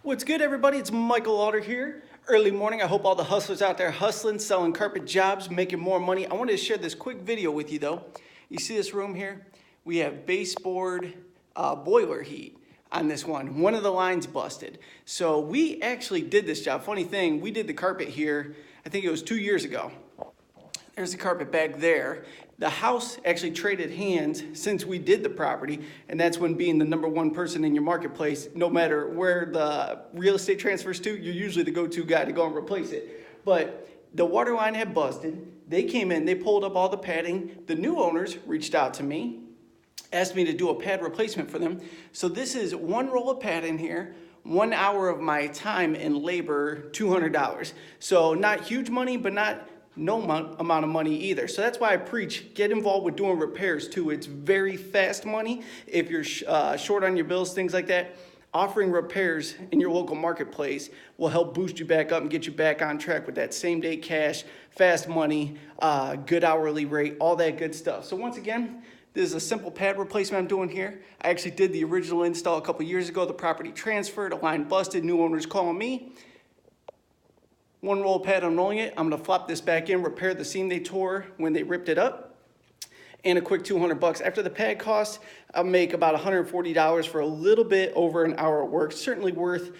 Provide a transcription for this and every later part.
What's good, everybody? It's Michael Lauder here. Early morning. I hope all the hustlers out there hustling, selling carpet jobs, making more money. I wanted to share this quick video with you though. You see this room here? We have baseboard boiler heat on this one. One of the lines busted. So we actually did this job. Funny thing, we did the carpet here, I think it was 2 years ago. There's the carpet back there. The house actually traded hands since we did the property, and that's when being the #1 person in your marketplace, no matter where the real estate transfers to, you're usually the go-to guy to go and replace it. But the water line had busted. They came in, they pulled up all the padding. The new owners reached out to me, asked me to do a pad replacement for them. So this is one roll of pad in here, 1 hour of my time and labor, $200. So not huge money, but not no amount of money either. So that's why I preach, get involved with doing repairs too. It's very fast money. If you're short on your bills, things like that, offering repairs in your local marketplace will help boost you back up and get you back on track with that same day cash, fast money, good hourly rate, all that good stuff. So once again, this is a simple pad replacement I'm doing here. I actually did the original install a couple years ago. The property transferred, a line busted, new owners calling me. One roll of pad, unrolling it. I'm gonna flop this back in, repair the seam they tore when they ripped it up, and a quick $200. After the pad cost, I'll make about $140 for a little bit over an hour of work. Certainly worth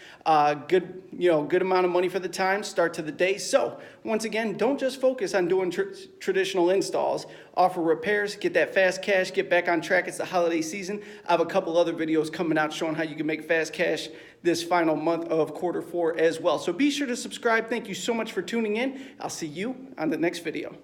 good amount of money for the time, start to the day. So once again, don't just focus on doing traditional installs. Offer repairs, get that fast cash, get back on track. It's the holiday season. I have a couple other videos coming out showing how you can make fast cash this final month of Q4 as well. So be sure to subscribe. Thank you so much for tuning in. I'll see you on the next video.